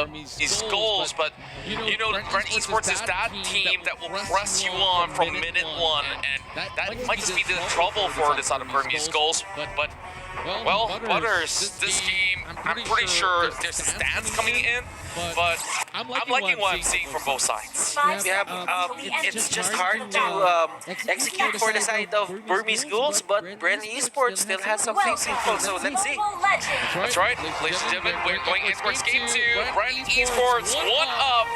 Burmese Ghouls, but you know, Bren Esports is that team that will press you on from minute one, and that might just be the trouble for this out of Burmese Ghouls. But well, Butters, this game, I'm pretty sure there's a stance coming in, but I'm liking what I'm seeing from both sides. Yeah, it's just hard to execute for the side of Burmese Ghouls, but Bren Esports still has some things in full, so let's see. That's right, ladies and gentlemen, we're going in towards game 2. Bren Esports 1-up.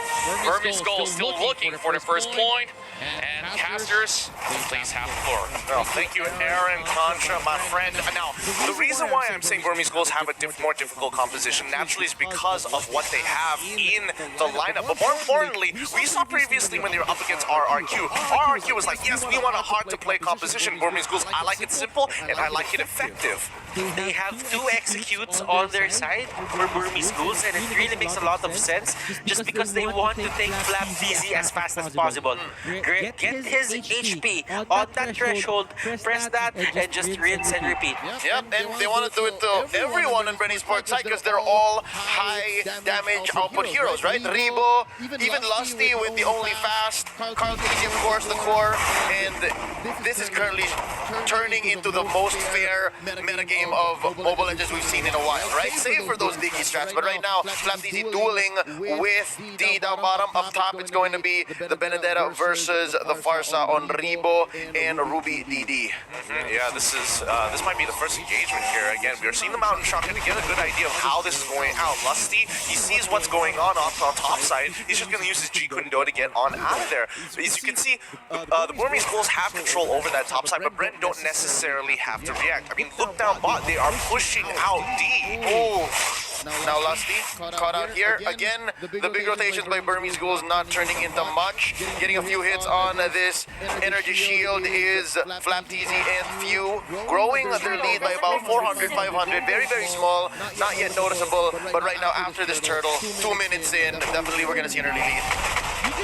Burmese Ghouls still looking for the first point. And casters, please have the floor. Well, thank you, Aaron Contra, my friend. Now, the reason why I'm saying Burmese Ghouls have a more difficult composition naturally is because of what they have in the lineup. But more importantly, we saw previously when they were up against RRQ. RRQ was like, yes, we want a hard-to-play composition. Burmese Ghouls, I like it simple, and I like it effective. They have 2 executes on their side for Burmese Ghouls, and it really makes a lot of sense just because they want to take Flap DZ as fast as possible. Get his HP on that threshold, press that, and just rinse and repeat. Yep, and they want to do it to everyone on Bren Esports side because they're all high damage output heroes, right? Rebo, even Lusty with the only fast, Carl Tiki, of course, the core, and this is currently turning into the most fair metagame of Mobile Legends we've seen in a while, right? Save for those Diggy strats, but right now, Flaptz dueling with D down bottom. Up top, it's going to be the Benedetta versus the Farsa on Rebo and Ruby DD. Yeah, this might be the first engagement here. Again, we're seeing the Mountain Shotgun to get a good idea of how this is going out. Lusty, he sees what's going on top side. He's just going to use his G Kundo to get on out of there. So as you can see, the Burmese Ghouls have control over that top side, but Bren don't necessarily have to react. I mean, look down bot, they are pushing out D. Oh. Now Lusty caught out here. Again, the big rotations by Burmese Ghouls not turning into much. Getting a few hits on this energy shield is Flaptz and Few. Growing their lead by about 400, 500. Very, very small. Not yet noticeable. But right now, after this turtle, 2 minutes in, definitely we're going to see an early lead.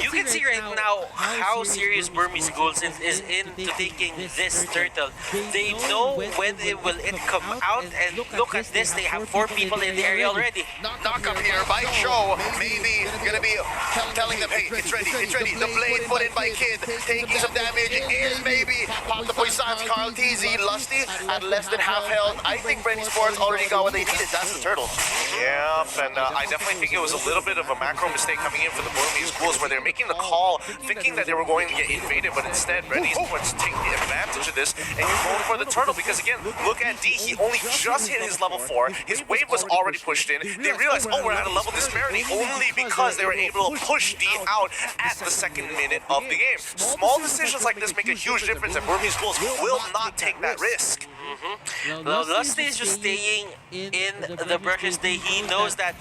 You can see right now how serious Burmese Ghouls is into taking this turtle. They know when will it come out, and look at this, they have 4 people in the area already. Knock up here by Cho, maybe gonna be telling them, hey, it's ready, it's ready. The blade put in by Kid, taking some damage is maybe pop the Poissons, Carl TZ, Lusty at less than half health. I think Bren Esports already got what they needed. That's the turtle. Yeah, and I definitely think it was a little bit of a macro mistake coming in for the Burmese Ghouls, where they're making the call, thinking that they were going to get invaded, but instead, Bren Esports take the advantage of this, and you're going for the turtle, because again, look at D, he only just hit his level 4, his wave was already pushed in, they realized, oh, we're at a level disparity, only because they were able to push D out at the 2nd minute of the game. Small decisions like this make a huge difference, and Burmese Ghouls will not take that risk. Well, Lusty is just staying in the brushes. He knows that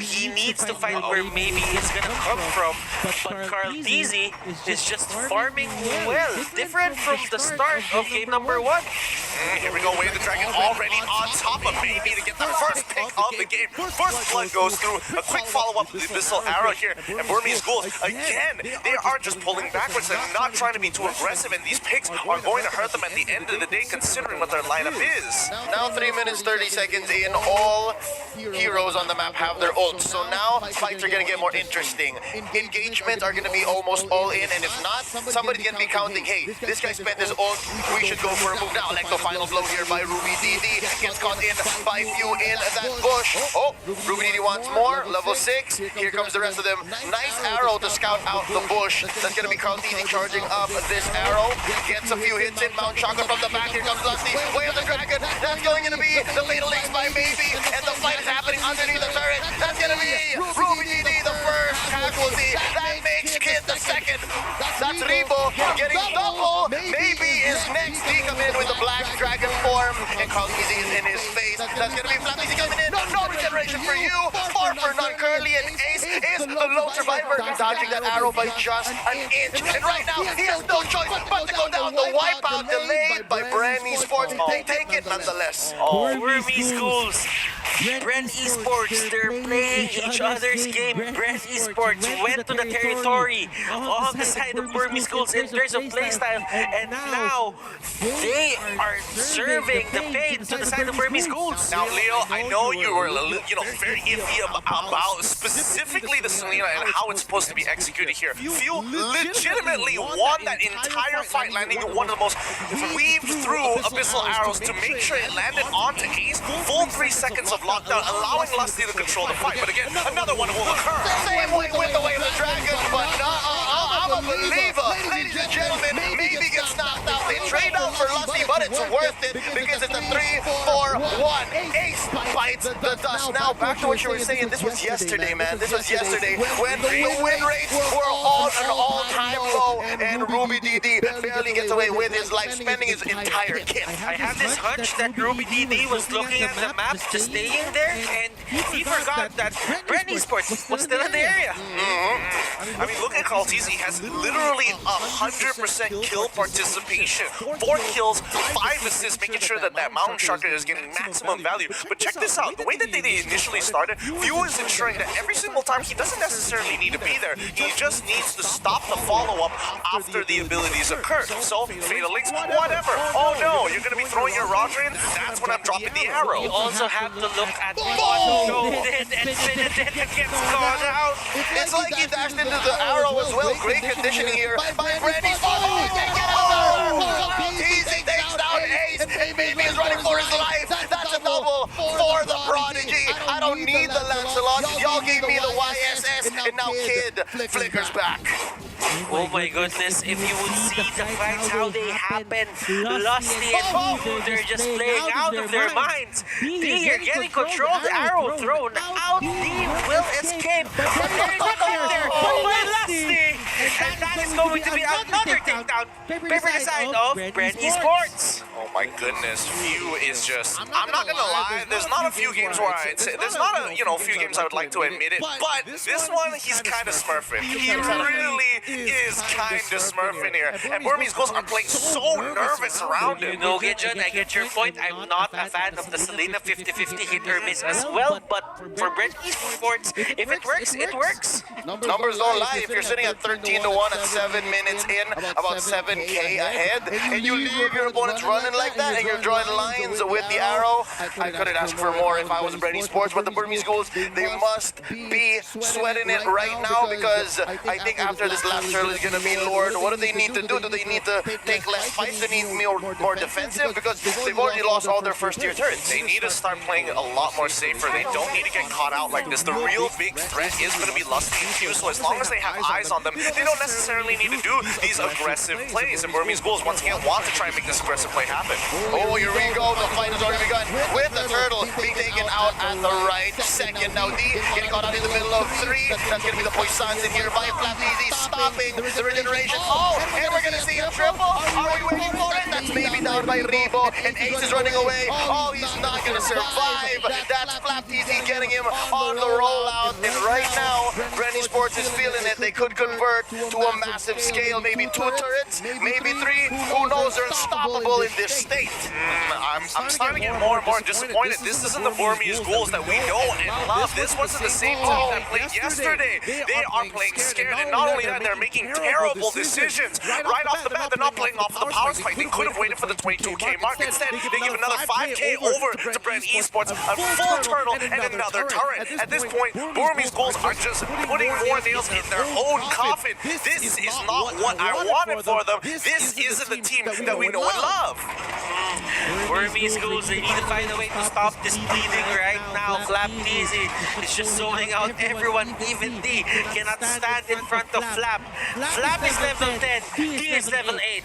he needs to find where maybe it's gonna come from, but Carl DZ is just farming well, different from the start of game number 1. Here we go, Wave the Dragon already on top of maybe to get the first pick of the game. First blood goes through, a quick follow-up with the Abyssal Arrow here, and Burmese Ghouls, again, they are just pulling backwards. They're not trying to be too aggressive, and these picks are going to hurt them at the end of the day, considering what their lineup is. Now 3 minutes, 30 seconds in, all heroes on the map have their ults, so now fights are going to get more interesting. Engagements are going to be almost all in, and if not, somebody's going to be counting, hey, this guy spent his ult, we should go for a move now. Like the final blow here by Ruby DD, gets caught in by Few in that bush. Oh, Ruby DD wants more, level 6, here comes the rest of them. Nice arrow to scout out the bush. That's going to be Carl DD charging up this arrow, gets a few hits in, Mount Shotgun from the back, here comes Lusty, way of the Dragon, that's going to be the fatal ace by Maybe, and the fight is happening underneath the turret. That's going to be Ruby DD, the first casualty. That makes Kid the second. That's Rebo getting double. Maybe is next. He come in with the black dragon form, and Carl DZ is in his face. That's going to be Flaptz coming in. No regeneration for you. 4 for none. Curly, and Ace is the lone survivor, dodging that arrow by just an inch. And right now, he has no choice but to go down. The wipeout delayed by Bren Esports. They take it nonetheless. Oh, Burmese Ghouls Bren Esports, they're playing each other's game. Bren Esports went to the territory of the side of Burmese Ghouls in terms of playstyle, and now they are serving the pain to the side of Burmese Ghouls. Now, Leo, I know you were, very iffy about specifically the Selena and how it's supposed to be executed here. You legitimately won that entire fight, landing one of the most weaved-through abyssal arrows to make sure it landed onto Ace. Full 3 seconds of lockdown, allowing Lusty to control the fight. But again, another one will occur. Same way with the Way of the Dragon, but I'm a believer. Ladies and gentlemen, maybe gets knocked out. They trade out for Lusty, but it's worth it because it's a 3-4-1. Ace bites the dust. Now, back to what you were saying. This was yesterday, man. This was yesterday when the win rates were on an all-time low, and Ruby DD barely gets away with his life, spending his entire kit. I have this hunch that Ruby DD was looking at the map, just staying there, and he forgot that Bren Esports was still in the area. I mean, look at Kaltiz. He has literally 100% kill participation. 4 kills, 5 assists, making sure that that Mountain Sharker is getting maximum value. But check this out. The way that they initially started, View is ensuring that every single time he doesn't necessarily need to be there. He just needs to stop the follow-up after the abilities occur. So, Fatal Links, whatever. Oh no, you're going to be throwing your Roger in? That's when I'm dropping the arrow. You also have to look at what Joe did and Finn did against called out. It's like he dashed into the arrow as well. Great conditioning here by Bren Esports. Oh, he can't get out there! Easy takes down Ace. Baby is running for his life. That's a double for the Prodigy. I don't need the Lancelot. Y'all gave me the YSS, and now Kid flickers back. Oh my goodness, if you would see the fights, how they happen. Lusty and View, they're just playing out of their minds. D here getting control, the arrow thrown out. D will escape, but there is a hit there by Lusty. And that is going to be another takedown. Paper side of Bren Esports. Oh my goodness, View is just, I'm not gonna lie, there's not a few games where I'd say, there's not a, few games I would like to admit it, but this one, he's kind of smurfing. He really is kind of smurfing here, and Burmese Ghouls are playing so nervous around him. No, Gidjon, I get your point. I'm not a fan of the Selena 50-50 hit or miss as well, but for Bren Esports, if it works, it works. Numbers don't lie. If you're sitting at 13-1 at 7 minutes in, about 7K ahead, and you leave your opponents running like that, and you're drawing lines with the arrow, I couldn't ask for more if I was Bren Esports, but the Burmese Ghouls, they must be sweating it right now, because I think after this last turtle is going to be Lord, what do they need to do? Do they need to take less fights? Do they need more defensive? Because they've already lost all their first-tier turrets. They need to start playing a lot more safer. They don't need to get caught out like this. The real big threat is going to be Lusty and Q, so as long as they have eyes on them, they don't necessarily need to do these aggressive plays. And Burmese Ghouls, once again, want to try and make this aggressive play happen. Oh, here we go. The fight has already begun with the turtle being taken out at the right second. Now D getting caught out in the middle of 3. That's going to be the Poissons in here by Flapteasy, stopping the regeneration. Oh, and we're going to see a triple. Are we waiting for it? That's maybe down by Rebo, and Ace is running away. Oh, he's not going to survive. That's Flapteasy getting him on the rollout. And right now, Bren Esports is feeling it. They could convert to a massive scale. Maybe 2 turrets, maybe 3. Who knows? They're unstoppable in this state. I'm starting to get more and more disappointed. This isn't the Burmese Ghouls that we know and love. This wasn't the same team that played yesterday. They are playing scared, and not only that, they're making terrible decisions. Right off the bat, they're not playing off of the power spike. They could have waited for the 22K mark. Instead, they give another 5K over to Bren Esports, a full turtle, and another turret. At this point, Burmese Ghouls are just putting more nails in their own coffin. This is not what I wanted for them. This isn't the team that we know and love. Burmese Ghouls, they need to find a way to stop this bleeding right now. Flapteasy is just zoning out everyone. Even D cannot stand in front of Flap. Flap is level 10, D is level 8.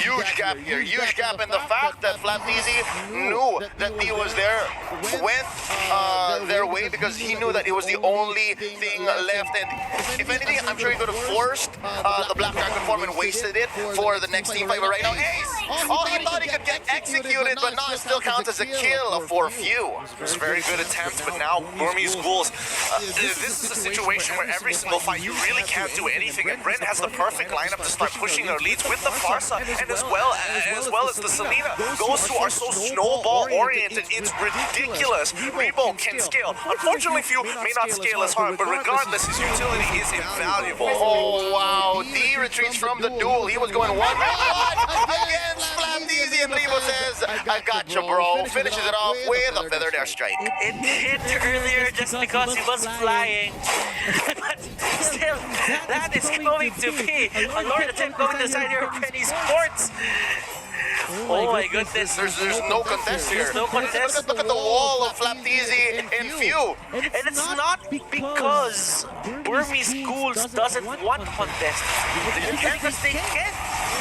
Huge gap here, huge gap, and the fact that Flapteasy knew that D was there went their way, because he knew that it was the only thing left, and if anything, I'm sure he could have forced the Black Dragon form and wasted it for the next team fight, but right now, Ace! Oh, he thought he could get executed, but no, it still counts as a kill for few. It was a very good attempt, but now Burmese Ghouls, this is a situation where every single fight you really can't do anything, and Bren has the perfect lineup to start pushing their leads with the Farsa, and as well as the Selena. Those two are so snowball-oriented, it's ridiculous. Rebo can scale. Unfortunately, few may not scale as hard, but regardless, his utility is invaluable. Oh, wow. D retreats from the duel. He was going 1v1 against Flamdeezy, and Rebo says, I got you, bro. Finishes it off with a feathered airstrike. It hit earlier just because he was flying. But still, that is going to be a Lord attempt going to the side here of Bren Esports. Oh my goodness. There's no contest here. There's no contest. Look at the wall of Flamdeezy and few. And it's not because Burmese Ghouls doesn't want contest. It's because they can't.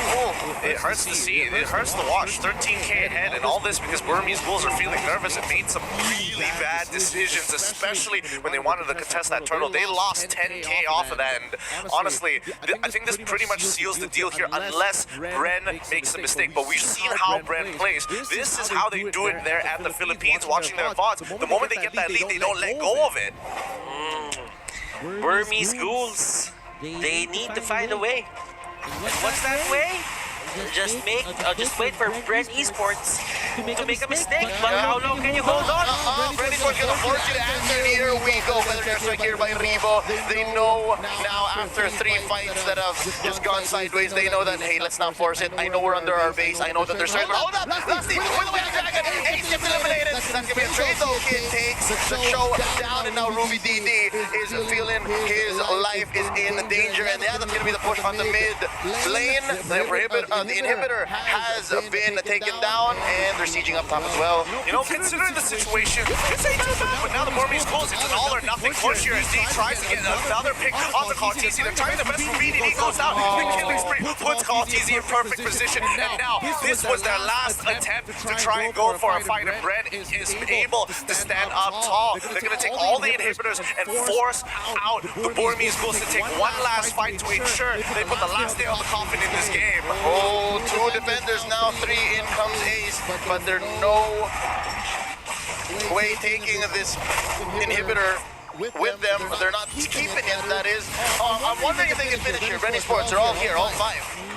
Oh, it hurts to see. It hurts to watch. 13k ahead, and all this because Burmese Ghouls are feeling nervous and made some really bad decisions, especially when they wanted to contest that turtle. They lost 10k off of that, and honestly, I think this pretty much seals the deal here unless Bren makes a mistake. But we've seen how Bren plays. This is how they do it there at the Philippines, watching their VODs. The moment they get that lead, they don't let go of it. Burmese Ghouls, they need to find a way. And what's that way? Just wait for Bren Esports to make a mistake. But how long can you hold on? Bren Esports gonna force you to answer. Here we go. Feathered airstrike here by Rebo. They know now after 3 fights that have just gone sideways, they know that, hey, let's not force it. I know we're under our base. I know that they're certain. Hold up! Lasty with the Wind Dragon. Ace gets eliminated. That's gonna be a trade though. Kid takes the show down, and now Ruby DD is feeling his life is in danger. And yeah, that's gonna be the push on the mid lane. The inhibitor has been taken down, and they're sieging up top as well. You know, considering the situation, this ain't too bad, but now the Burmese Ghouls, it's an all or nothing push here as D tries to get another pick on the Call TZ. They're trying their best for VDD, goes out, the killing spree, puts Call TZ in perfect position, and now this was their last attempt to try and go for a fight, and Bren is able to stand up tall. They're going to take all the inhibitors and force out the Burmese Ghouls to take one last fight to ensure they put the last nail on the coffin in this game. Oh, 2 defenders now, 3 in comes Ace, but there's no way taking this inhibitor with them. They're not keeping it, that is. I'm wondering if they can finish here. Bren Esports are all here, all 5.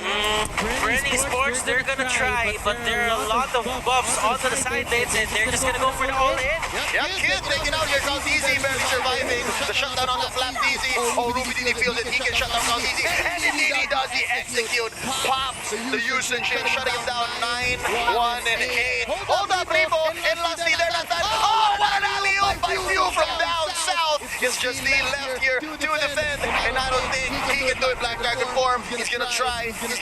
Bren Esports, they're gonna try, but there are a lot of buffs onto the side lanes, and they're just gonna go for the all-in. Yeah, Kid taking out here, Call TZ, barely surviving. The shutdown on the Flamdeezy. Oh, Ruby DD feels it. He can shut down Call TZ, and indeed he does. He execute, pops the usage in, shutting him down 9, 1, and 8. Hold up, Rebo, and Lasty, they're not that. Oh, what an alley-oop by Few from down south. It's just the left here to defend, and I don't think he can do it Black Dragon form. He's gonna try. He's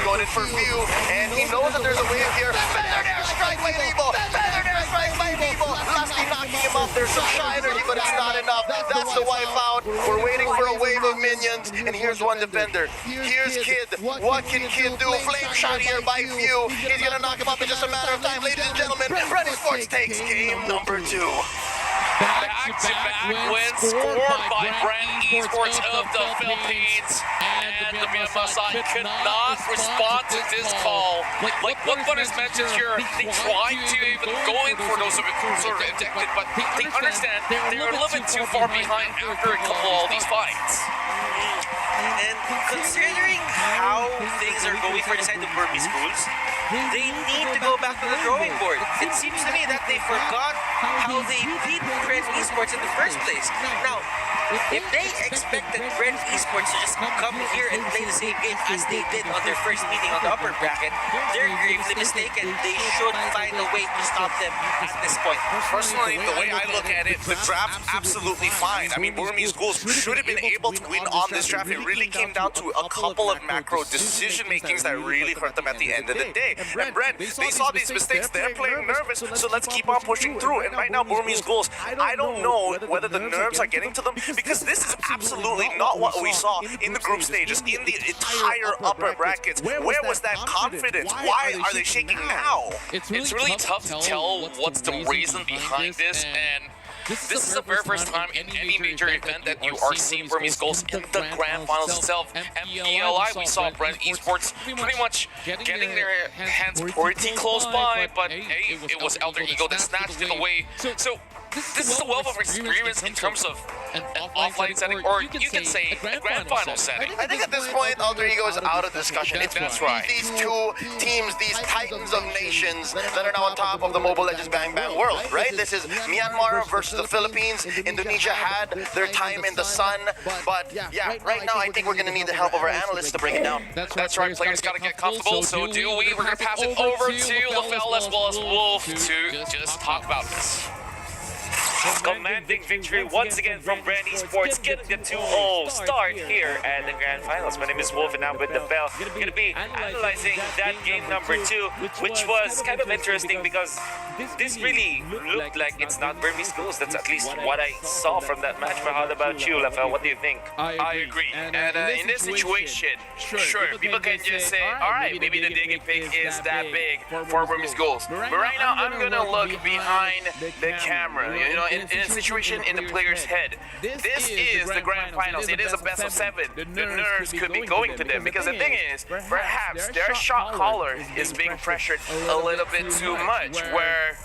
going in for Few, and he knows that there's a wave here. Feathered airstrike by Rebo. Feathered airstrike by Rebo. Lasty knocking him off. There's some shine energy, but it's not enough. That's the wipe out. We're waiting for a wave of minions, and here's one defender. Here's Kid. What can Kid do? Flame shot here by Few. He's gonna knock him up in just a matter of time, ladies and gentlemen. Bren Esports takes game number 2. Back-to-back wins scored by Bren Esports of the Philippines, and the Myanmar side could not respond to this call. Like what is mentioned here, they tried to even go in for those sort of objective, but they understand they're a little bit too far behind after a couple of these fights. And considering how things are going for the side of Burmese Ghouls, they need to go back to the drawing board. It seems to me that they forgot how they beat Bren Esports in the first place. Now, if they expected Bren Esports to just come here and play the same game as they did on their first meeting on the upper bracket, they're gravely mistaken. They should find a way to stop them at this point. Personally, the way I look at it, the draft absolutely fine. I mean, Burmese Ghouls should have been able to win on this draft. It really came down to a couple of macro decision makings that really hurt them at the end of the day. And Bren, they saw these mistakes. They're playing nervous, so let's keep on pushing through. And right now, Burmese Ghouls, I don't know whether the nerves are getting to them, because this is absolutely not what we saw in the group stages, in the entire upper brackets. Where was that confidence? Why are they shaking now? It's really tough to tell what's the reason behind this, and this is the very first time in any major event that you are seeing Burmese Ghouls in the Grand Finals itself. MPLI, we saw Bren Esports pretty much getting their hands pretty close by, but hey, it was Alter Ego that snatched it away. So this is a wealth of experience in terms of an offline setting, or you can say a Grand Final setting. I think at this point, Alter Ego is out of discussion. That's right. These two teams, these titans of nations that are now on top of the Mobile Legends Bang Bang world, right? This is Myanmar versus the Philippines. Indonesia had their time in the sun, but yeah, right now I think we're going to need the help of our analysts to break it down. That's right, players got to get comfortable, so do we. We're going to pass it over to LaFell as well as Wolf to just talk about this. Commanding victory once again from Bren Esports, getting the 2-0 start here at the Grand Finals. My name is Wolf and I'm with the Bell. Going to be analyzing that game number 2, which was kind of interesting because this really looked like it's not Burmese Ghouls. That's at least what I saw from that match. But how about you, LaFell? What do you think? I agree. And in this situation, sure, people can just say, all right, maybe the dig and pick is that big for Burmese Ghouls. But right now, I'm going to look behind the camera, you know, in a situation in the player's head. This is the Grand Finals. It is a best of 7. The nerves could be going to them because the thing is, perhaps their shot caller is being pressured a little bit too much, where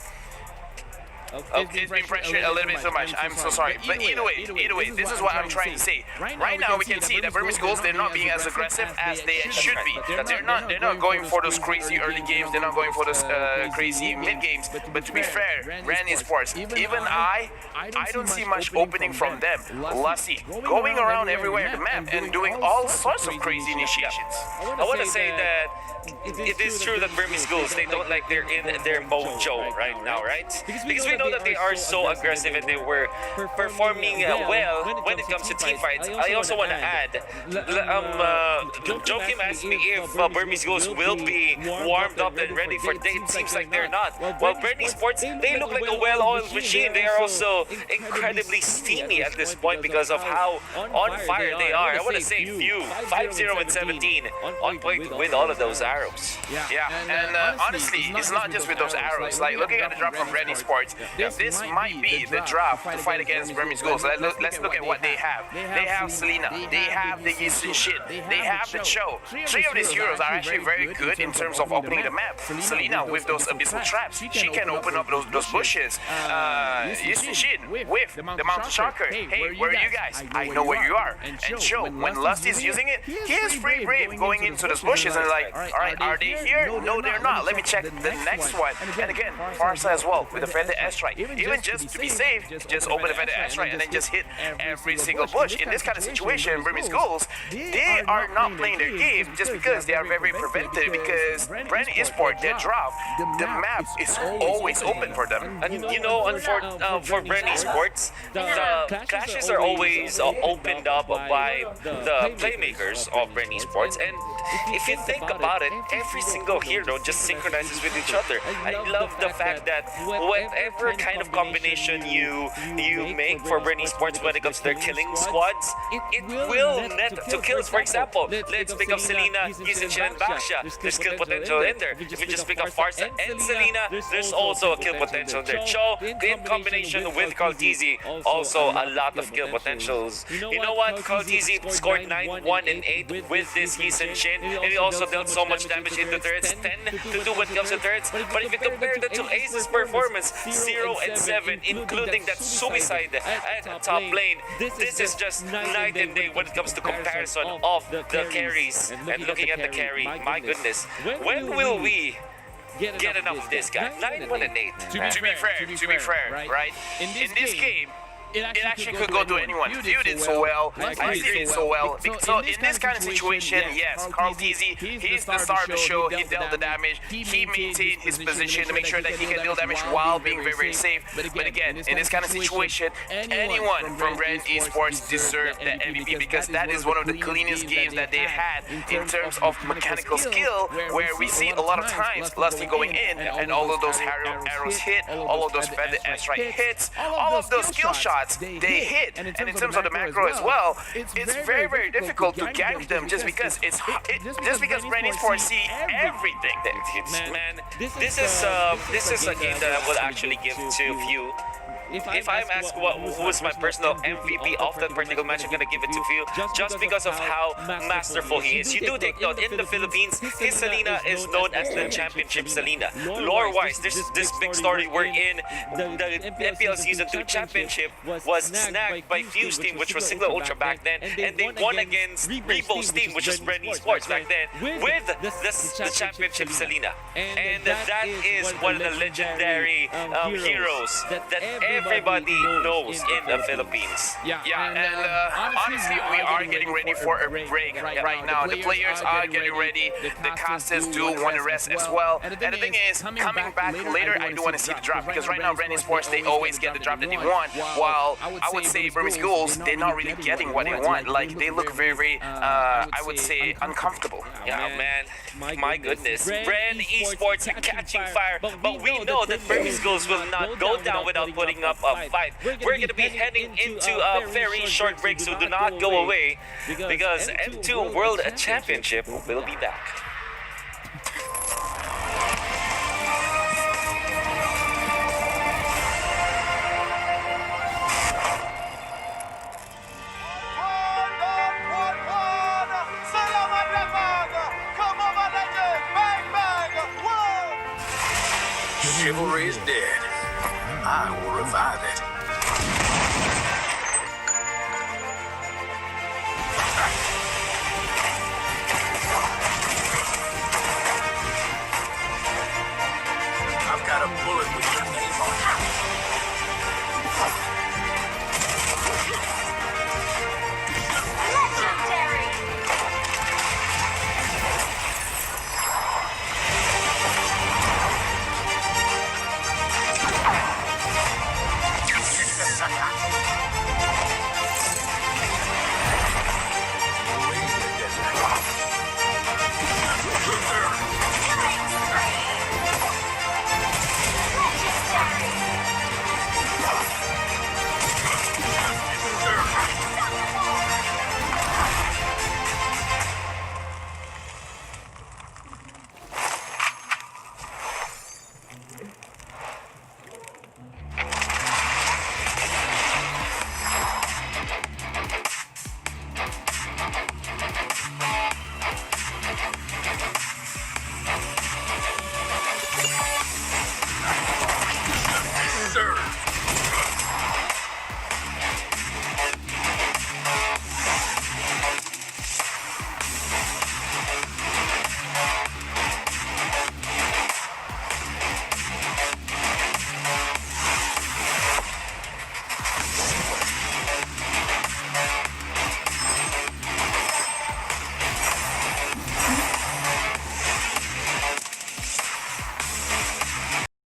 it's being pressured a little bit too much. I'm so sorry. But either way, this is what I'm trying to say. Right now, we can see that Burmese Ghouls, they're not being as aggressive as they should be. They're not going for those crazy early games. They're not going for those crazy mid games. But to be fair, Bren Esports, even I don't see much opening from them. Lassie, going around everywhere in the map and doing all sorts of crazy initiations. I want to say that it is true that Burmese Ghouls, they don't like they're in their mojo right now, right? Because we know that they are so aggressive and they were performing well when it comes to team fights. I also want to add, Joakim asked me if Burmese Ghouls will be warmed up and ready for day. It seems like they're not. While Bren Esports, they look like a well-oiled machine. They are also incredibly steamy at this point because of how on fire they are. I want to say few, 5-0 and 17 on point with all of those arrows. Yeah, and honestly, it's not just with those arrows. Like, looking at the drop from Bren Esports, this might be the draft to fight against Burmese Ghouls. Let's look at what they have. They have Selena, they have the Yisun Shin, they have the Cho. 3 of these heroes are actually very good in terms of opening the map. Selena with those abyssal traps, she can open up those bushes. Yisun Shin with the Mountain Shocker. Hey, where are you guys? I know where you are. And Cho, when Lust is using it, he is pretty brave going into those bushes and like, alright, are they here? No, they're not. Let me check the next one. And again, Farsa as well with the Feather S-Strike. Even just to be safe, just open the Feather S-Strike and then just hit every single bush. In this kind of situation, Burmese Ghouls, they are not playing their game just because they are very preventive, because Bren Esports, their draft, the map is always open for them. And you know, for Bren Esports, the clashes are always opened up by the playmakers of Bren Esports. And if you think about it, every single hero just synchronizes with each other. I love the fact that whatever kind of combination you make for Bren Esports when it comes to their killing squads, it will net to kills. For example, let's pick up Selena, Yisun Shin, and Baxia. There's kill potential in there. If you just pick up Farsa and Selena, there's also a kill potential there. Cho, in combination with Kaltizi, also a lot of kill potentials. You know what? Kaltizi scored 9, 1, and 8 with this Yisun Shin, and he also dealt so much damage into turrets, 10 to 2 when it comes to turrets. But if you compare the two Ace's performance, 0 and 7, including that suicide at top lane, this is just night and day when it comes to comparison of the carries. And looking at the carry, my goodness, when will we get enough of this guy? 9, 1, and 8. To be fair, right? In this game, it actually could go to anyone. Few did so well, Icy did so well. So in this kind of situation, yes, Carl Teasy, he's the star of the show. He dealt the damage. He maintained his position to make sure that he can deal damage while being very, very safe. But again, in this kind of situation, anyone from Bren Esports deserved the MVP, because that is one of the cleanest games that they had in terms of mechanical skill, where we see a lot of times Lusty going in and all of those arrows hit, all of those feather S-Strike hits, all of those skill shots they hit. And in terms of the macro as well, it's very, very difficult to gank them just because Bren Esports see everything. Man, this is a game that I will actually give to Few. if I'm asked who is my personal MVP of that particular match, I'm gonna give it to Phil just because of how masterful he is. You do take note, in the Philippines, his Selena is known as the Championship Selena. Lore-wise, there's this big story wherein the MPL Season 2 Championship was snagged by Fuse team, which was Sigma Ultra back then, and they won against Revo's team, which was Bren Esports back then, with the Championship Selena. And that is one of the legendary heroes that everybody knows in the Philippines. Yeah, and honestly, we are getting ready for a break right now. The players are getting ready. The casters do want to rest as well. And the thing is, coming back later, I do want to see the drop, because right now, Bren Esports, they always get the drop that they want, while I would say Burmese Ghouls, they're not really getting what they want. Like, they look very, I would say, uncomfortable. Yeah, man, my goodness. Bren Esports are catching fire, but we know that Burmese Ghouls will not go down without putting up a fight. We're going to be heading into a very short break, so do not go away, because M2 World Championship will be back. Chivalry is dead. I will revive it.